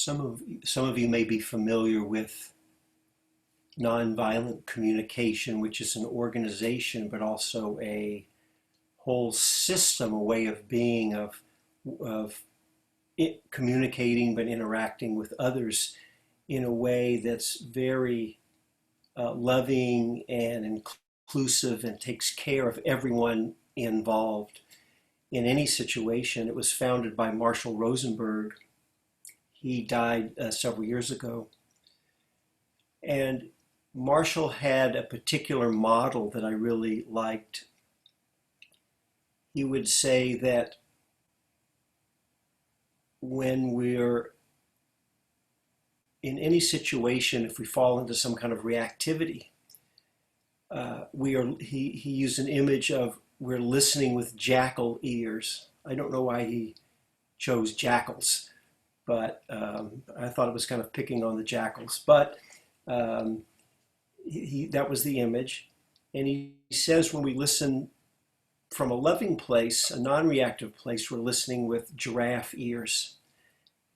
Some of you may be familiar with nonviolent communication, which is an organization, but also a whole system, a way of being, of communicating but interacting with others in a way that's very loving and inclusive and takes care of everyone involved in any situation. It was founded by Marshall Rosenberg. He died several years ago. And Marshall had a particular model that I really liked. He would say that when we're in any situation, if we fall into some kind of reactivity, he used an image of we're listening with jackal ears. I don't know why he chose jackals, but I thought it was kind of picking on the jackals. But that was the image. And he says when we listen from a loving place, a non-reactive place, we're listening with giraffe ears.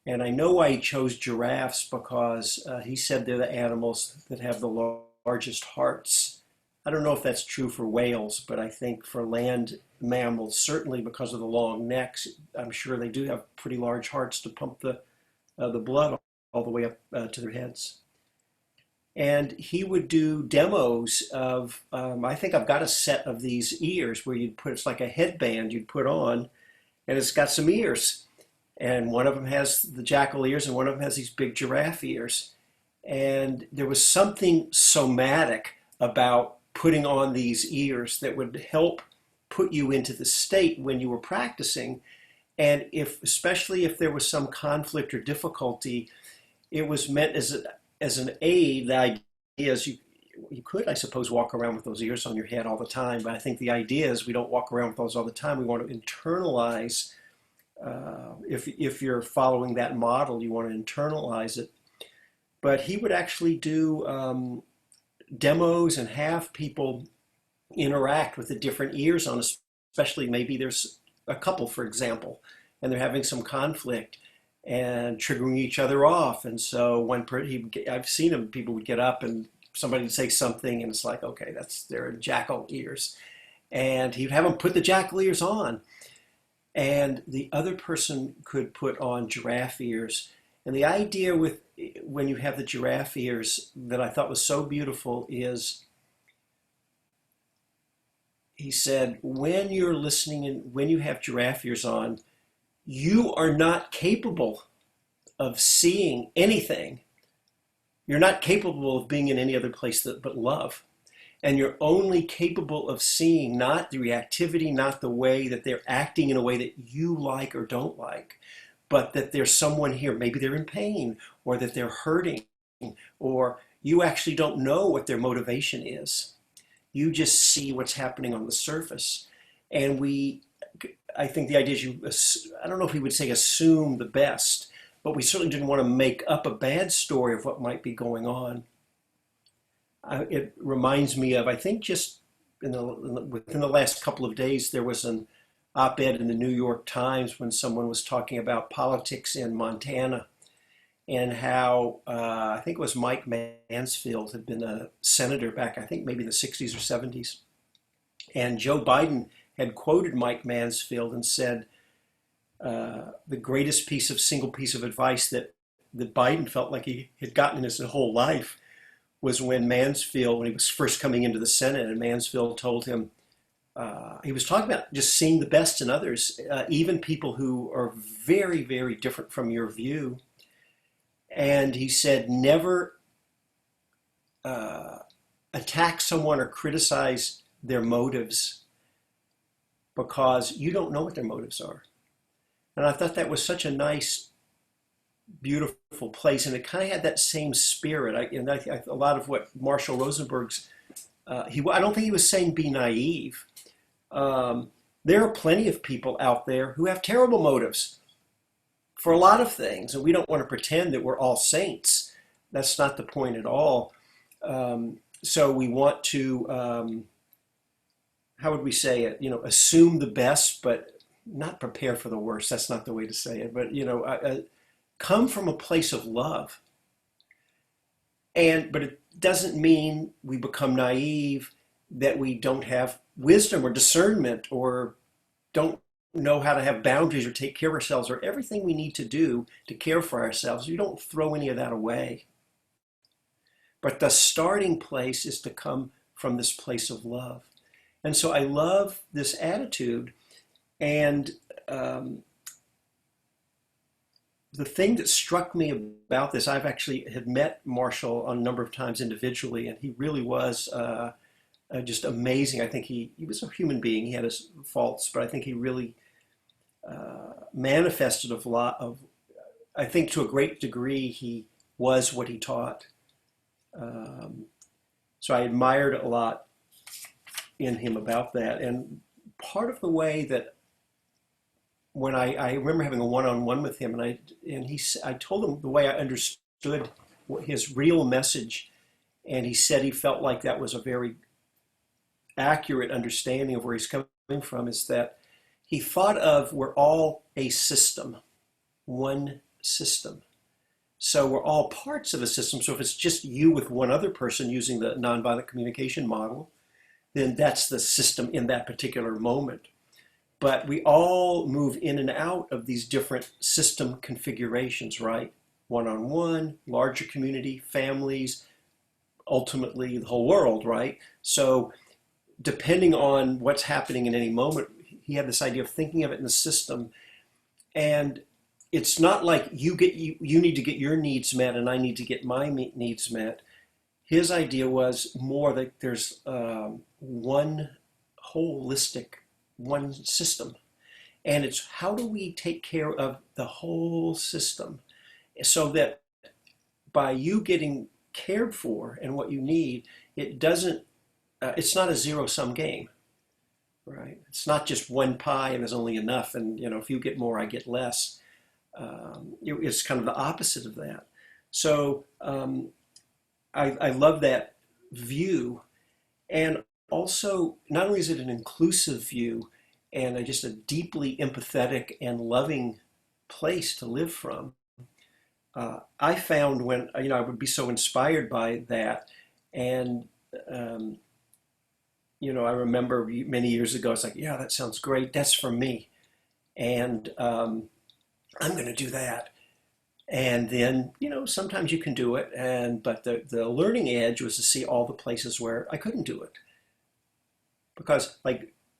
And I know why he chose giraffes, because he said they're the animals that have the largest hearts. I don't know if that's true for whales, but I think for land mammals, certainly because of the long necks, I'm sure they do have pretty large hearts to pump the blood all the way up to their heads. And he would do demos of, I think I've got a set of these ears where you'd put, it's like a headband you'd put on, and it's got some ears. And one of them has the jackal ears, and one of them has these big giraffe ears. And there was something somatic about putting on these ears that would help put you into the state when you were practicing. And especially if there was some conflict or difficulty, it was meant as an aid. The idea is you could, I suppose, walk around with those ears on your head all the time, but I think the idea is we don't walk around with those all the time. We want to internalize, if you're following that model, you want to internalize it. But he would actually do demos and have people interact with the different ears on, especially maybe there's a couple, for example, and they're having some conflict and triggering each other off. And so I've seen him, people would get up and somebody would say something and it's like, okay, that's their jackal ears. And he'd have them put the jackal ears on. And the other person could put on giraffe ears. And the idea with when you have the giraffe ears that I thought was so beautiful is, he said, when you're listening and when you have giraffe ears on, you are not capable of seeing anything. You're not capable of being in any other place but love. And you're only capable of seeing not the reactivity, not the way that they're acting in a way that you like or don't like, but that there's someone here, maybe they're in pain, or that they're hurting, or you actually don't know what their motivation is. You just see what's happening on the surface. And I think the idea is I don't know if he would say assume the best, but we certainly didn't want to make up a bad story of what might be going on. It reminds me of, I think just within the last couple of days, there was an op-ed in the New York Times when someone was talking about politics in Montana and how, I think it was Mike Mansfield had been a senator back, I think maybe in the 60s or 70s. And Joe Biden had quoted Mike Mansfield and said, the greatest single piece of advice that Biden felt like he had gotten in his whole life was when he was first coming into the Senate, and Mansfield told him, he was talking about just seeing the best in others, even people who are very, very different from your view. And he said, never attack someone or criticize their motives, because you don't know what their motives are. And I thought that was such a nice, beautiful place, and it kind of had that same spirit. A lot of what Marshall Rosenberg's, I don't think he was saying be naive. There are plenty of people out there who have terrible motives for a lot of things, and we don't want to pretend that we're all saints. That's not the point at all. So we want to, how would we say it? Assume the best, but not prepare for the worst. That's not the way to say it. But come from a place of love. But it doesn't mean we become naive, that we don't have wisdom or discernment or don't know how to have boundaries or take care of ourselves or everything we need to do to care for ourselves. We don't throw any of that away. But the starting place is to come from this place of love. And so I love this attitude. And the thing that struck me about this, I've actually had met Marshall on a number of times individually, and he really was just amazing. I think he was a human being. He had his faults, but I think he really manifested a lot of, I think to a great degree, he was what he taught. So I admired a lot in him about that. And part of the way that when I remember having a one-on-one with him, I told him the way I understood his real message, and he said he felt like that was a very accurate understanding of where he's coming from, is that he thought of we're all a system, one system. So we're all parts of a system. So if it's just you with one other person using the nonviolent communication model, then that's the system in that particular moment. But we all move in and out of these different system configurations, right? One-on-one, larger community, families, ultimately the whole world, right? So depending on what's happening in any moment, he had this idea of thinking of it in the system. And it's not like you need to get your needs met and I need to get my needs met. His idea was more that there's one holistic, one system. And it's how do we take care of the whole system so that by you getting cared for and what you need, it's not a zero-sum game, right? It's not just one pie and there's only enough, and if you get more, I get less. It's kind of the opposite of that. So I love that view. And also, not only is it an inclusive view and just a deeply empathetic and loving place to live from, I found when, I would be so inspired by that. And, I remember many years ago, it's like, yeah, that sounds great. That's for me. And I'm going to do that. And then, sometimes you can do it. But the learning edge was to see all the places where I couldn't do it. Because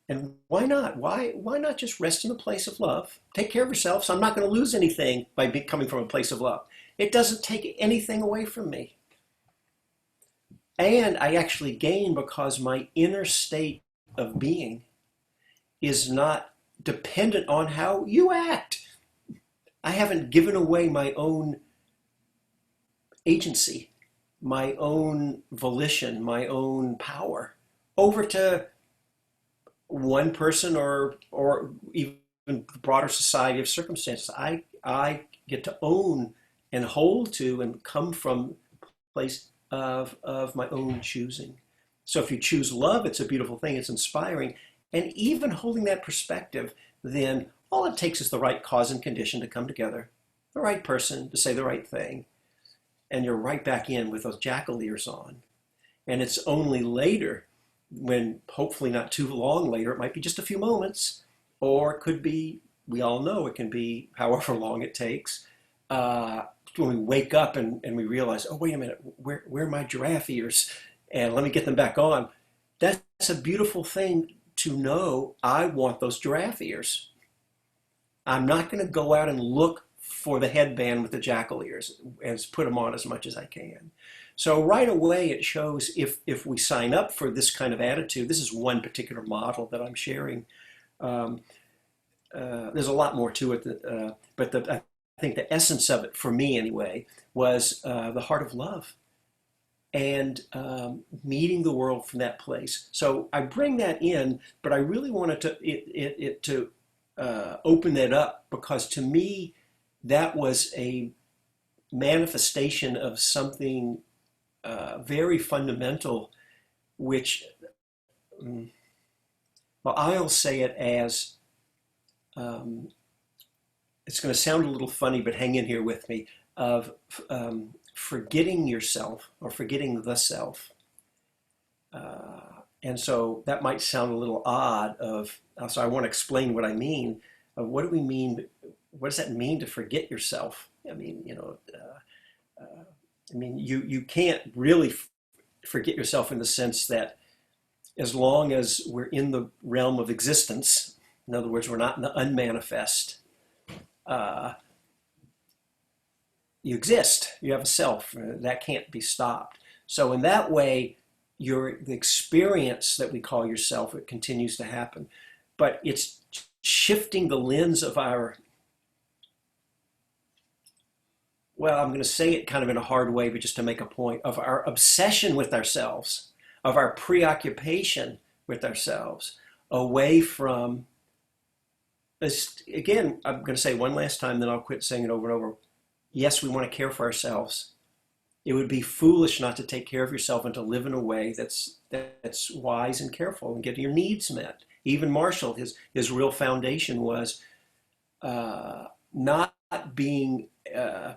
and why not? Why not just rest in a place of love? Take care of yourself. So I'm not going to lose anything by coming from a place of love. It doesn't take anything away from me. And I actually gain because my inner state of being is not dependent on how you act. I haven't given away my own agency, my own volition, my own power over to one person or even the broader society of circumstances. I get to own and hold to and come from a place of my own choosing. So if you choose love, it's a beautiful thing, it's inspiring. And even holding that perspective, then all it takes is the right cause and condition to come together, the right person to say the right thing, and you're right back in with those jackal ears on. And it's only later, when hopefully not too long later, it might be just a few moments, or it could be, we all know it can be however long it takes, when we wake up and we realize, oh, wait a minute, where are my giraffe ears? And let me get them back on. That's a beautiful thing to know. I want those giraffe ears. I'm not going to go out and look for the headband with the jackal ears and put them on as much as I can. So right away it shows if we sign up for this kind of attitude. This is one particular model that I'm sharing. There's a lot more to it, but I think the essence of it, for me anyway, was the heart of love and meeting the world from that place. So I bring that in, but I really wanted to open that up, because to me that was a manifestation of something very fundamental, which, well, I'll say it as it's going to sound a little funny, but hang in here with me, of forgetting yourself or forgetting the self. And so that might sound a little odd so I want to explain what I mean. What do we mean? What does that mean to forget yourself? I mean, you can't really forget yourself in the sense that as long as we're in the realm of existence, in other words, we're not in the unmanifest, you exist, you have a self, that can't be stopped. So in that way, the experience that we call yourself, it continues to happen. But it's shifting the lens of our, well, I'm going to say it kind of in a hard way, but just to make a point, of our obsession with ourselves, of our preoccupation with ourselves, away from this. Again, I'm going to say one last time, then I'll quit saying it over and over. Yes, we want to care for ourselves. It would be foolish not to take care of yourself and to live in a way that's wise and careful and get your needs met. Even Marshall, his real foundation was not being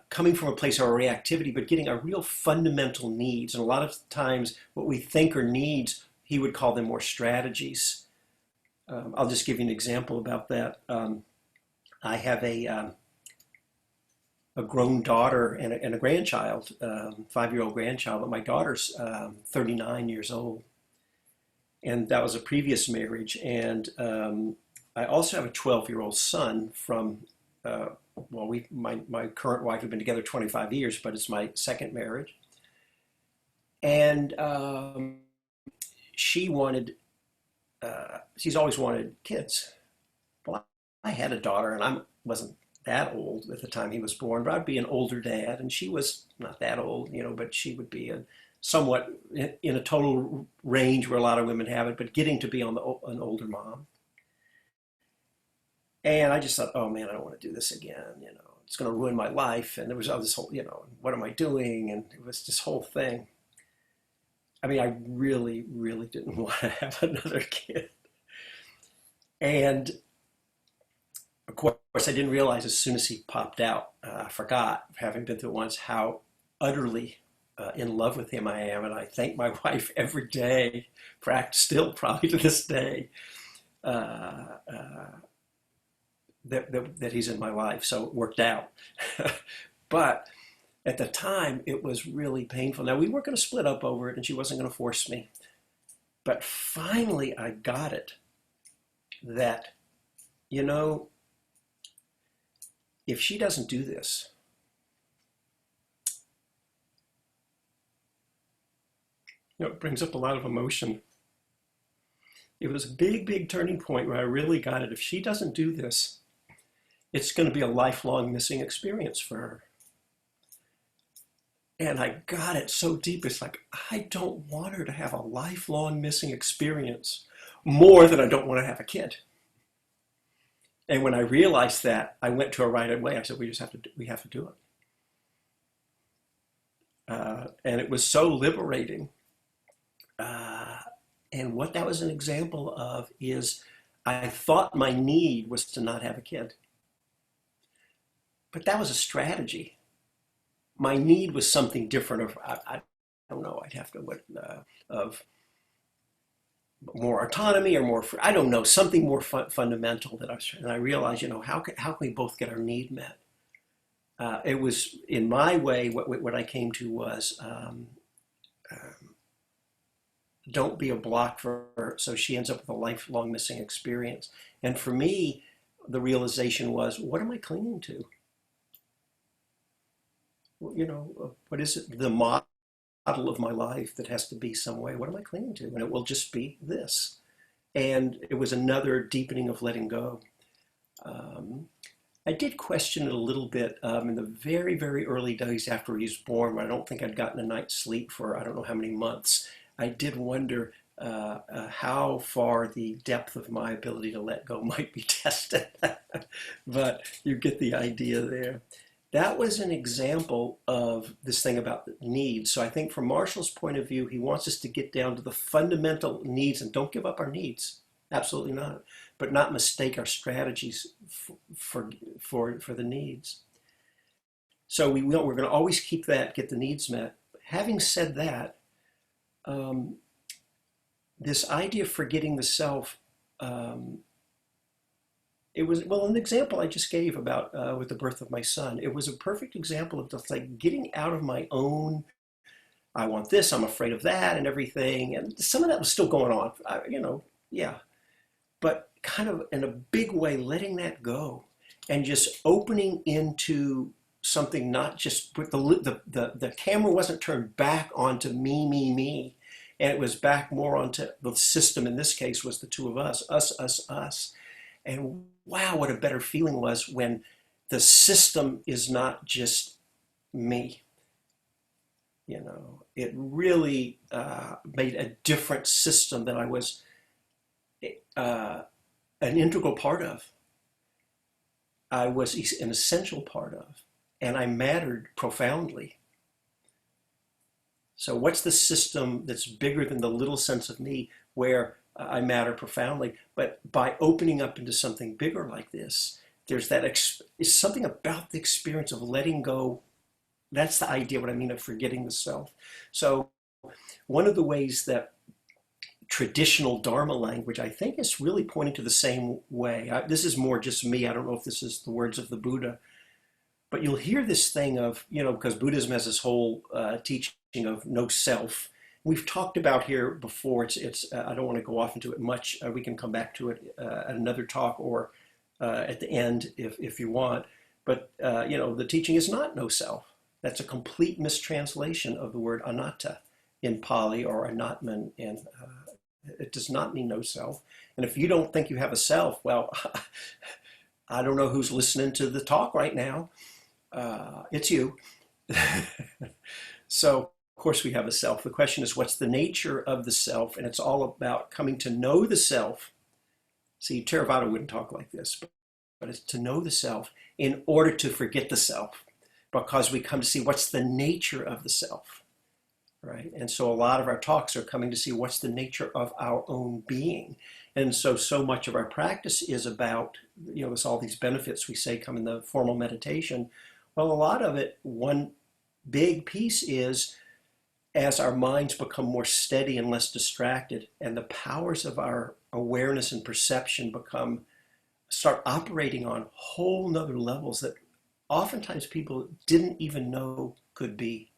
coming from a place of reactivity, but getting our real fundamental needs. And a lot of times, what we think are needs, he would call them more strategies. I'll just give you an example about that. I have a grown daughter and a grandchild, 5-year-old grandchild, but my daughter's 39 years old. And that was a previous marriage. And I also have a 12-year-old son from, my current wife, we've been together 25 years, but it's my second marriage. And she's always wanted kids. Well, I had a daughter, and I wasn't that old at the time he was born, but I'd be an older dad, and she was not that old, but she would be somewhat in a total range where a lot of women have it, but getting to be an older mom. And I just thought, oh man, I don't want to do this again. It's going to ruin my life. And there was all this whole, what am I doing? And it was this whole thing. I mean, I really, really didn't want to have another kid. And of course, I didn't realize as soon as he popped out, I forgot, having been through it once, how utterly in love with him I am. And I thank my wife every day, still probably to this day, that he's in my life. So it worked out. But at the time, it was really painful. Now, we weren't going to split up over it, and she wasn't going to force me. But finally, I got it that, if she doesn't do this, it brings up a lot of emotion. It was a big, big turning point where I really got it. If she doesn't do this, it's going to be a lifelong missing experience for her. And I got it so deep. It's like, I don't want her to have a lifelong missing experience more than I don't want to have a kid. And when I realized that, I went to her right away. I said, we have to do it. And it was so liberating. And what that was an example of is I thought my need was to not have a kid. But that was a strategy. My need was something different. I don't know, I'd have to, of more autonomy or more, I don't know, something more fundamental that and I realized, how can we both get our need met? It was, in my way, what I came to was, don't be a block for her, so she ends up with a lifelong missing experience. And for me, the realization was, what am I clinging to? What is it, the model of my life that has to be some way? What am I clinging to? And it will just be this. And it was another deepening of letting go. I did question it a little bit in the very, very early days after he was born, when I don't think I'd gotten a night's sleep for I don't know how many months. I did wonder how far the depth of my ability to let go might be tested. But you get the idea there. That was an example of this thing about needs. So I think from Marshall's point of view, he wants us to get down to the fundamental needs and don't give up our needs. Absolutely not. but not mistake our strategies for the needs. So we're going to always keep that, get the needs met. Having said that, this idea of forgetting the self, it was, well, an example I just gave about with the birth of my son, it was a perfect example of just like getting out of my own, I want this, I'm afraid of that and everything. And some of that was still going on, yeah. But kind of in a big way, letting that go and just opening into something, not just with the camera wasn't turned back onto me, and it was back more onto the system. In this case was the two of us. And wow, what a better feeling was when the system is not just me. It really made a different system that I was an integral part of. I was an essential part of, and I mattered profoundly. So what's the system that's bigger than the little sense of me where I matter profoundly? But by opening up into something bigger like this, there's that, it's something about the experience of letting go. That's the idea, what I mean of forgetting the self. So one of the ways that traditional Dharma language, I think, is really pointing to the same way. This is more just me. I don't know if this is the words of the Buddha, but you'll hear this thing of, because Buddhism has this whole teaching of no self. We've talked about here before. It's I don't want to go off into it much. We can come back to it at another talk or at the end if you want. But the teaching is not no self. That's a complete mistranslation of the word anatta in Pali, or anatman in it does not mean no self. And if you don't think you have a self, well, I don't know who's listening to the talk right now. It's you. So, of course, we have a self. The question is, what's the nature of the self? And it's all about coming to know the self. See, Theravada wouldn't talk like this, but it's to know the self in order to forget the self, because we come to see what's the nature of the self. Right? And so a lot of our talks are coming to see what's the nature of our own being. And so much of our practice is about, it's all these benefits we say come in the formal meditation. Well, a lot of it, one big piece is as our minds become more steady and less distracted, and the powers of our awareness and perception start operating on whole nother levels that oftentimes people didn't even know could be.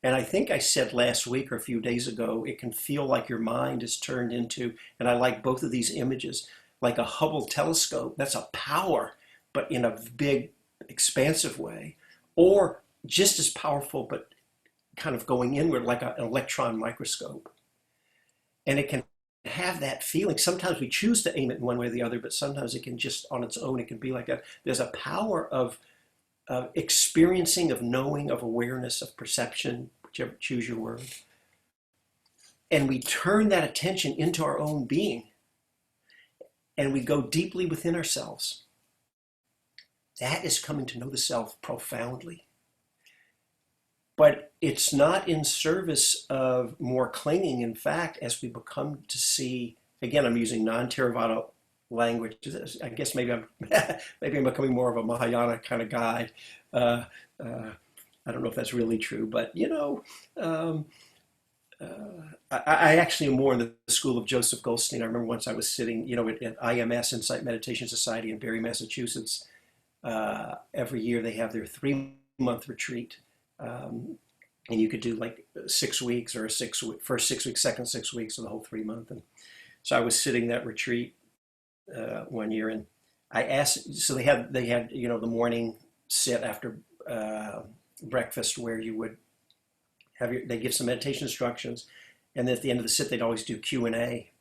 And I think I said last week or a few days ago, it can feel like your mind is turned into, and I like both of these images, like a Hubble telescope. That's a power, but in a big, expansive way. Or just as powerful, but kind of going inward, like an electron microscope. And it can have that feeling. Sometimes we choose to aim it in one way or the other, but sometimes it can just on its own, it can be like that. There's a power of experiencing, of knowing, of awareness, of perception, whichever, choose your word. And we turn that attention into our own being, and we go deeply within ourselves. That is coming to know the self profoundly. But it's not in service of more clinging. In fact, as we become to see, again, I'm using non-Theravada language. I guess maybe I'm becoming more of a Mahayana kind of guy. I don't know if that's really true, but I actually am more in the school of Joseph Goldstein. I remember once I was sitting, at IMS, Insight Meditation Society in Barre, Massachusetts. Every year they have their 3-month retreat, and you could do like 6 weeks or first 6 weeks, second 6 weeks, or the whole 3-month. And so I was sitting that retreat one year, and I asked. So they had the morning sit after breakfast, where you would they give some meditation instructions, and then at the end of the sit they'd always do Q&A.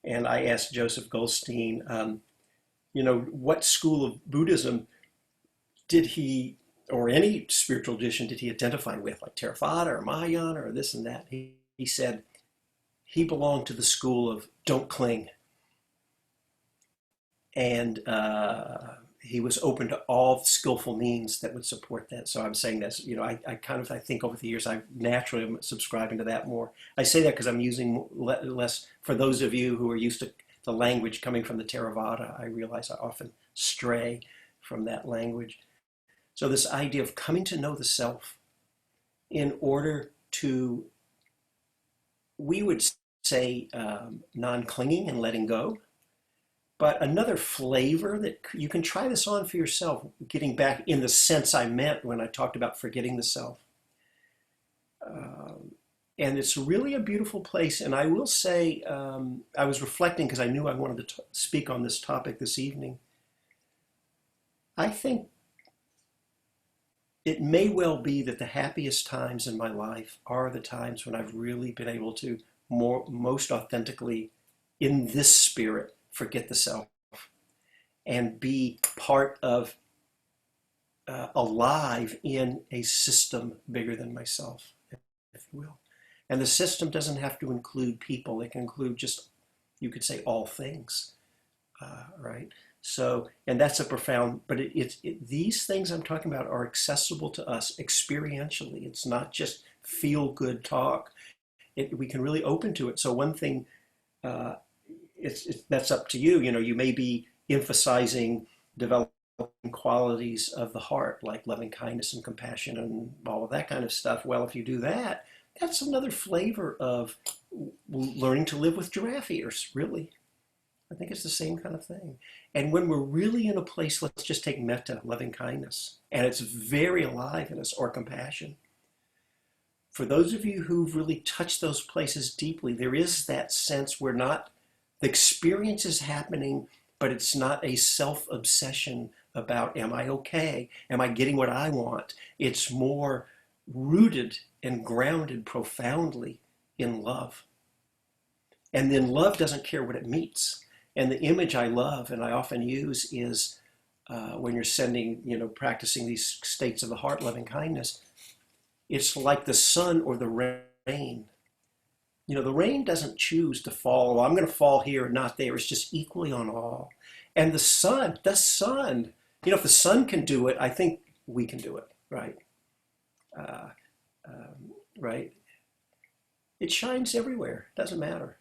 And I asked Joseph Goldstein, what school of Buddhism did he, or any spiritual tradition, did he identify with, like Theravada or Mahayana or this and that? He said he belonged to the school of don't cling. And he was open to all skillful means that would support that. So I'm saying this, I think over the years, I naturally am subscribing to that more. I say that because I'm using less, for those of you who are used to the language coming from the Theravada. I realize I often stray from that language. So this idea of coming to know the self in order to, we would say, non-clinging and letting go. But another flavor that you can try this on for yourself, getting back in the sense I meant when I talked about forgetting the self. And it's really a beautiful place. And I will say, I was reflecting because I knew I wanted to speak on this topic this evening. I think it may well be that the happiest times in my life are the times when I've really been able to most authentically, in this spirit, forget the self and be part of, alive in a system bigger than myself, if you will. And the system doesn't have to include people. It can include just, you could say, all things, right? So, and that's a profound, but these things I'm talking about are accessible to us experientially. It's not just feel good talk. We can really open to it. So one thing, that's up to you. You know, you may be emphasizing developing qualities of the heart, like loving kindness and compassion and all of that kind of stuff. Well, if you do that, that's another flavor of learning to live with giraffe ears, really. I think it's the same kind of thing. And when we're really in a place, let's just take metta, loving kindness, and it's very alive in us, or compassion. For those of you who've really touched those places deeply, there is that sense we're not, the experience is happening, but it's not a self-obsession about, am I okay? Am I getting what I want? It's more rooted and grounded profoundly in love. And then love doesn't care what it meets. And the image I love and I often use is when you're practicing these states of the heart, loving kindness, it's like the sun or the rain. You know, the rain doesn't choose to fall. Well, I'm going to fall here and not there. It's just equally on all. And the sun, you know, if the sun can do it, I think we can do it, right? Right? It shines everywhere. Doesn't matter.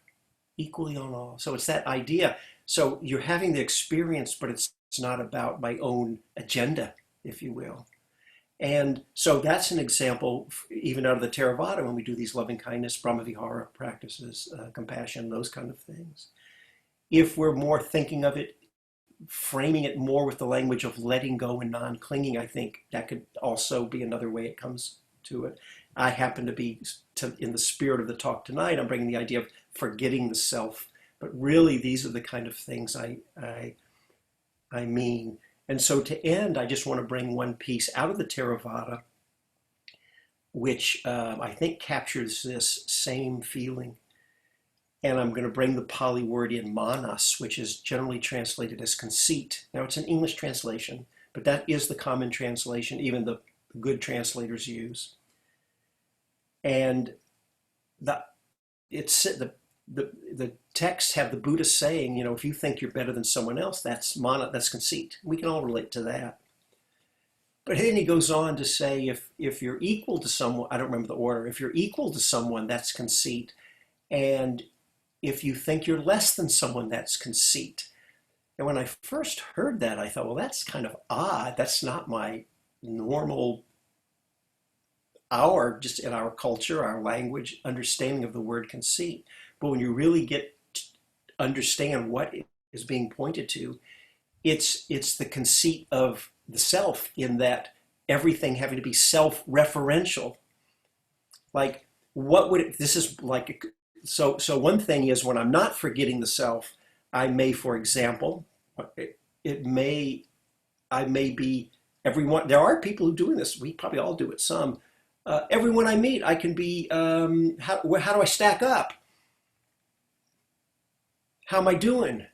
Equally on all. So it's that idea. So you're having the experience, but it's not about my own agenda, if you will. And so that's an example, even out of the Theravada, when we do these loving kindness, Brahmavihara practices, compassion, those kind of things. If we're more thinking of it, framing it more with the language of letting go and non-clinging, I think that could also be another way it comes to it. I happen to be, in the spirit of the talk tonight, I'm bringing the idea of forgetting the self. But really, these are the kind of things I mean. And so to end, I just want to bring one piece out of the Theravada, which I think captures this same feeling. And I'm going to bring the Pali word in, manas, which is generally translated as conceit. Now, it's an English translation, but that is the common translation, even the good translators use. And the texts have the Buddha saying, you know, if you think you're better than someone else, that's conceit. We can all relate to that. But then he goes on to say, if you're equal to someone, I don't remember the order, if you're equal to someone, that's conceit. And if you think you're less than someone, that's conceit. And when I first heard that, I thought, well, that's kind of odd. That's not my normal, just in our culture, our language, understanding of the word conceit. But when you really get to understand what is being pointed to, it's the conceit of the self, in that everything having to be self-referential. Like, this is like, so one thing is, when I'm not forgetting the self, I may, for example, I may be everyone, there are people who are doing this, we probably all do it some. Everyone I meet, I can be, how do I stack up? How am I doing?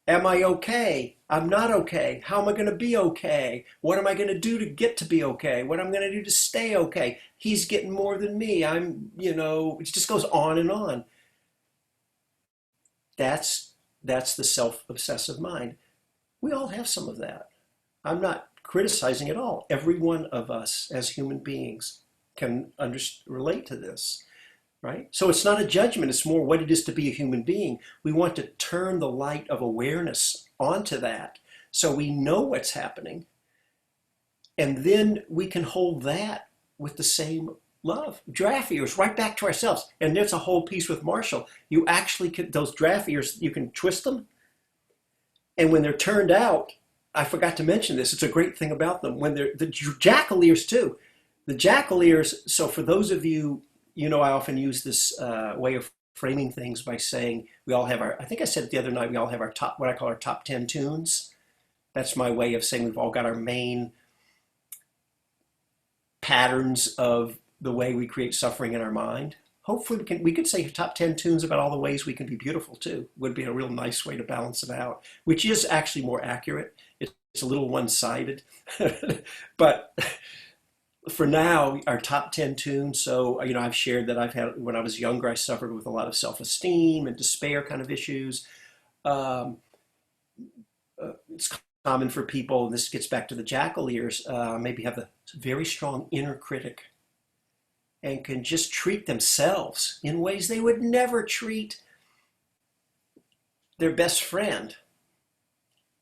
Am I okay? I'm not okay. How am I going to be okay? What am I going to do to get to be okay? What am I going to do to stay okay? He's getting more than me. It just goes on and on. That's the self-obsessive mind. We all have some of that. I'm not criticizing at all. Every one of us as human beings can relate to this. right? So it's not a judgment, it's more what it is to be a human being. We want to turn the light of awareness onto that so we know what's happening. And then we can hold that with the same love. Giraffe ears, right back to ourselves. And there's a whole piece with Marshall. You actually can, those giraffe ears, you can twist them. And when they're turned out, I forgot to mention this, it's a great thing about them. When they're, the jackal ears too. The jackal ears, so for those of you, you know, I often use this way of framing things by saying we all have our, I think I said it the other night, we all have our top, what I call our top 10 tunes. That's my way of saying we've all got our main patterns of the way we create suffering in our mind. Hopefully we could say top 10 tunes about all the ways we can be beautiful too. Would be a real nice way to balance it out, which is actually more accurate. It's a little one-sided, but for now, our top 10 tunes. So, you know, I've shared that I've had, when I was younger, I suffered with a lot of self-esteem and despair kind of issues. It's common for people, and this gets back to the jackal ears, maybe have a very strong inner critic and can just treat themselves in ways they would never treat their best friend.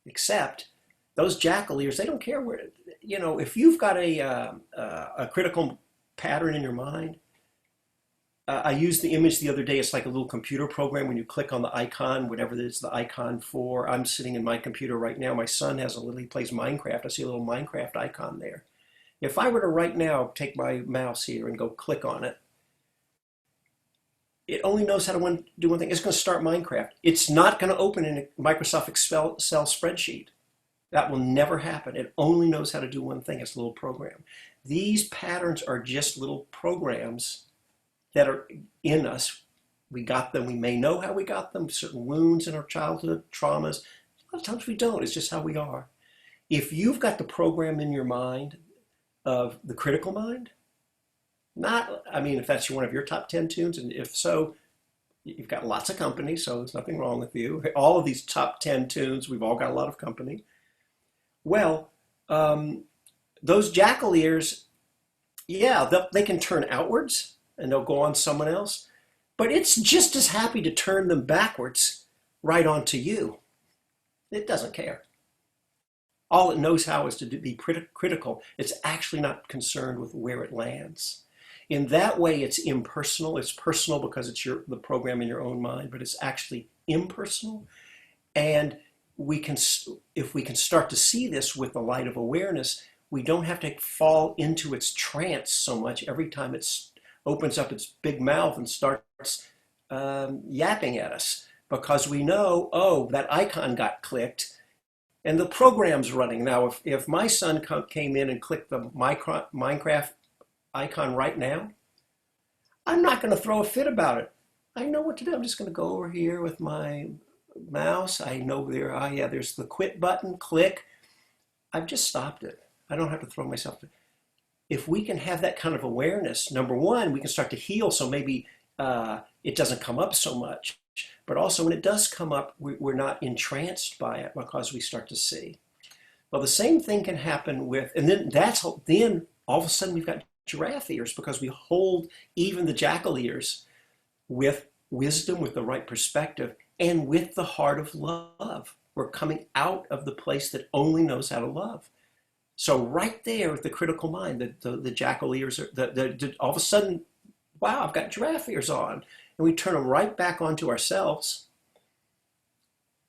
Except those jackal ears, they don't care where, you know, if you've got a critical pattern in your mind. I used the image the other day. It's like a little computer program. When you click on the icon, whatever it is the icon for, I'm sitting in my computer right now. My son has a little, he plays Minecraft. I see a little Minecraft icon there. If I were to right now take my mouse here and go click on it, it only knows how to do one thing. It's going to start Minecraft. It's not going to open in a Microsoft Excel spreadsheet. That will never happen. It only knows how to do one thing. It's a little program. These patterns are just little programs that are in us. We got them. We may know how we got them, certain wounds in our childhood, traumas. A lot of times we don't. It's just how we are. If you've got the program in your mind of the critical mind, not, I mean, if that's one of your top 10 tunes, and if so, you've got lots of company, so there's nothing wrong with you. All of these top 10 tunes, we've all got a lot of company. Well, those jackal ears, yeah, they can turn outwards and they'll go on someone else, but it's just as happy to turn them backwards right onto you. It doesn't care. All it knows how is to be critical. It's actually not concerned with where it lands. In that way, it's impersonal. It's personal because it's the program in your own mind, but it's actually impersonal. And we can, if we can start to see this with the light of awareness, we don't have to fall into its trance so much every time it opens up its big mouth and starts yapping at us, because we know, oh, that icon got clicked and the program's running. Now, if my son came in and clicked the Minecraft icon right now, I'm not going to throw a fit about it. I know what to do. I'm just going to go over here with my mouse. I know there, oh yeah, there's the quit button, click. I've just stopped it. I don't have to throw myself. If we can have that kind of awareness, number one, we can start to heal. So maybe it doesn't come up so much. But also when it does come up, we're not entranced by it because we start to see. Well, the same thing can happen with, and then all of a sudden we've got giraffe ears, because we hold even the jackal ears with wisdom, with the right perspective, and with the heart of love. We're coming out of the place that only knows how to love. So right there with the critical mind, the jackal ears, all of a sudden, wow, I've got giraffe ears on. And we turn them right back onto ourselves.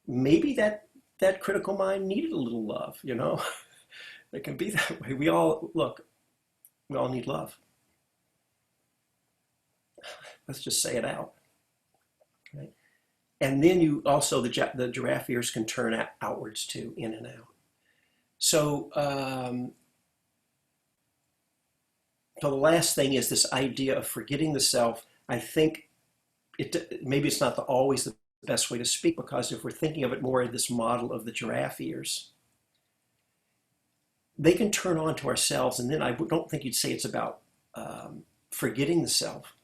Maybe that critical mind needed a little love, you know? It can be that way. We all need love. Let's just say it out. Right? And then you also, the giraffe ears can turn outwards too, in and out. So, so the last thing is this idea of forgetting the self. I think maybe it's not always the best way to speak, because if we're thinking of it more in this model of the giraffe ears, they can turn on to ourselves, and then I don't think you'd say it's about forgetting the self,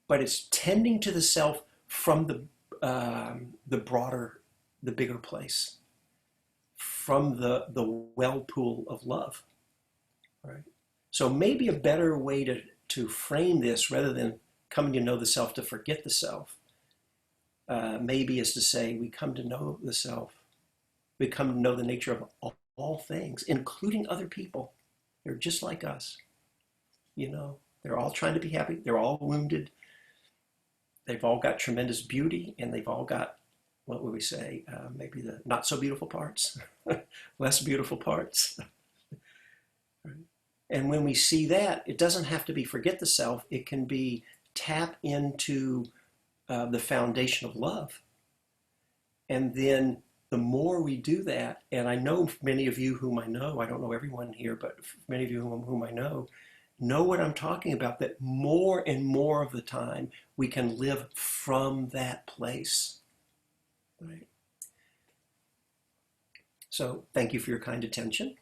but it's tending to the self from the broader, the bigger place, from the well pool of love, right? So maybe a better way to frame this rather than coming to know the self to forget the self, maybe is to say we come to know the self. We come to know the nature of all things, including other people. They're just like us. You know, they're all trying to be happy. They're all wounded. They've all got tremendous beauty, and they've all got, what would we say, maybe the not so beautiful parts, less beautiful parts. And when we see that, it doesn't have to be forget the self. It can be tap into the foundation of love. And then the more we do that, and I know many of you whom I know, I don't know everyone here, but many of you whom I know what I'm talking about, that more and more of the time we can live from that place. Right? So thank you for your kind attention.